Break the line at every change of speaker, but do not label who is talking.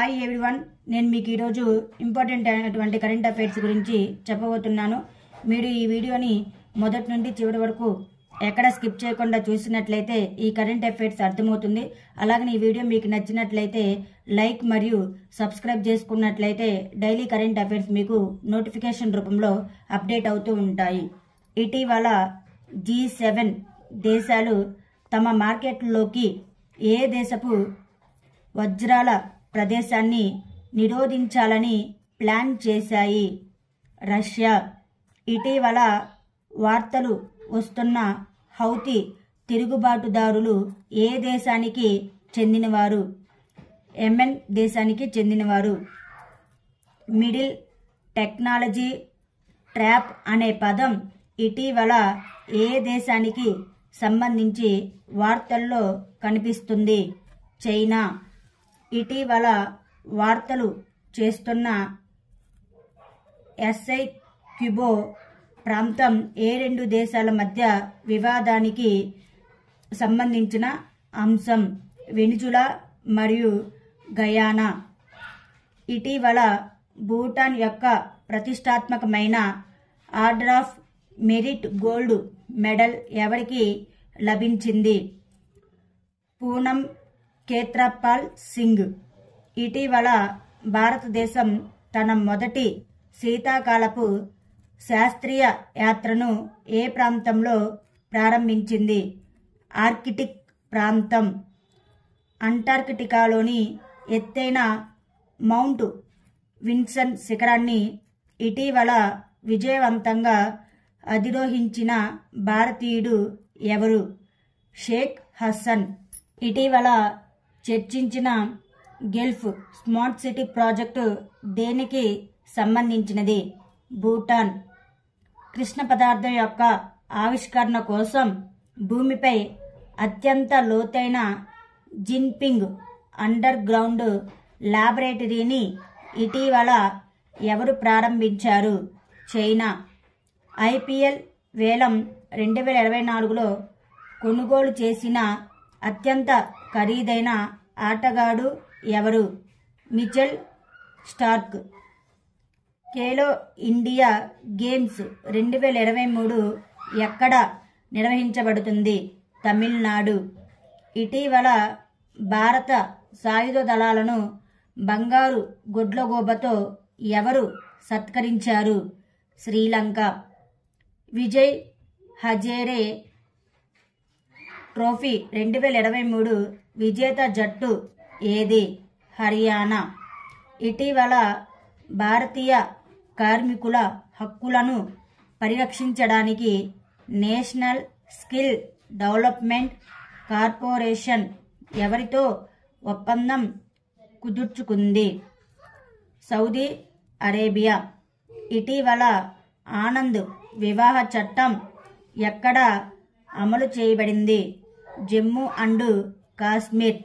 Hi everyone, నేను మీకు ఈరోజు ఇంపార్టెంట్ అయినటువంటి కరెంట్ అఫైర్స్ గురించి చెప్పబోతున్నాను. మీరు ఈ వీడియోని మొదటి నుండి చివరి వరకు ఎక్కడ స్కిప్ చేయకుండా చూసినట్లయితే ఈ కరెంట్ అఫైర్స్ అర్థమవుతుంది. అలాగే ఈ వీడియో మీకు నచ్చినట్లయితే లైక్ మరియు సబ్స్క్రైబ్ చేసుకున్నట్లయితే డైలీ కరెంట్ అఫైర్స్ మీకు నోటిఫికేషన్ రూపంలో అప్డేట్ అవుతూ ఉంటాయి. ఇటీవల G7 దేశాలు తమ మార్కెట్లోకి ఏ దేశపు వజ్రాల ప్రదేశాన్ని నిరోధించాలని ప్లాన్ చేశాయి. రష్యా. ఇటీవల వార్తలు వస్తున్న హౌతీ తిరుగుబాటుదారులు ఏ దేశానికి చెందినవారు? యెమెన్ దేశానికి చెందినవారు. మిడిల్ టెక్నాలజీ ట్రాప్ అనే పదం ఇటీవల ఏ దేశానికి సంబంధించి వార్తల్లో కనిపిస్తుంది? చైనా. ఇటీవల వార్తలు చేస్తున్న ఎస్ఐ క్యూబో ప్రాంతం ఏ రెండు దేశాల మధ్య వివాదానికి సంబంధించిన అంశం? వెనిజులా మరియు గయానా. ఇటీవల భూటాన్ యొక్క ప్రతిష్టాత్మకమైన order of merit gold medal ఎవరికి లభించింది? పూనం కేత్రపాల్ సింగ్. ఇటీవల భారతదేశం తన మొదటి శీతాకాలపు శాస్త్రీయ యాత్రను ఏ ప్రాంతంలో ప్రారంభించింది? ఆర్కిటిక్ ప్రాంతం. అంటార్కిటికాలోని ఎత్తైన మౌంట్ విన్సన్ శిఖరాన్ని ఇటీవల విజయవంతంగా అధిరోహించిన భారతీయుడు ఎవరు? షేక్ హసన్. ఇటీవల చర్చించిన గల్ఫ్ స్మార్ట్ సిటీ ప్రాజెక్టు దేనికి సంబంధించినది? భూటాన్. కృష్ణ పదార్థం యొక్క ఆవిష్కరణ కోసం భూమిపై అత్యంత లోతైన జిన్పింగ్ అండర్ గ్రౌండ్ ల్యాబొరేటరీని ఇటీవల ఎవరు ప్రారంభించారు? చైనా. IPL వేలం 2024లో కొనుగోలు చేసిన అత్యంత ఖరీదైన ఆటగాడు ఎవరు? Mitchell Starc. Khelo India games 2023 ఎక్కడ నిర్వహించబడుతుంది? తమిళనాడు. ఇటీవల భారత సాయుధ దళాలను బంగారు గుడ్లగూబతో ఎవరు సత్కరించారు? శ్రీలంక. విజయ్ హజారే ట్రోఫీ 2023 విజేత జట్టు ఏది? హర్యానా. ఇటీవల భారతీయ కార్మికుల హక్కులను పరిరక్షించడానికి నేషనల్ స్కిల్ డెవలప్మెంట్ కార్పొరేషన్ ఎవరితో ఒప్పందం కుదుర్చుకుంది? Saudi Arabia. ఇటీవల ఆనంద్ వివాహ చట్టం ఎక్కడ అమలు చేయబడింది? జమ్మూ అండ్ కాశ్మీర్.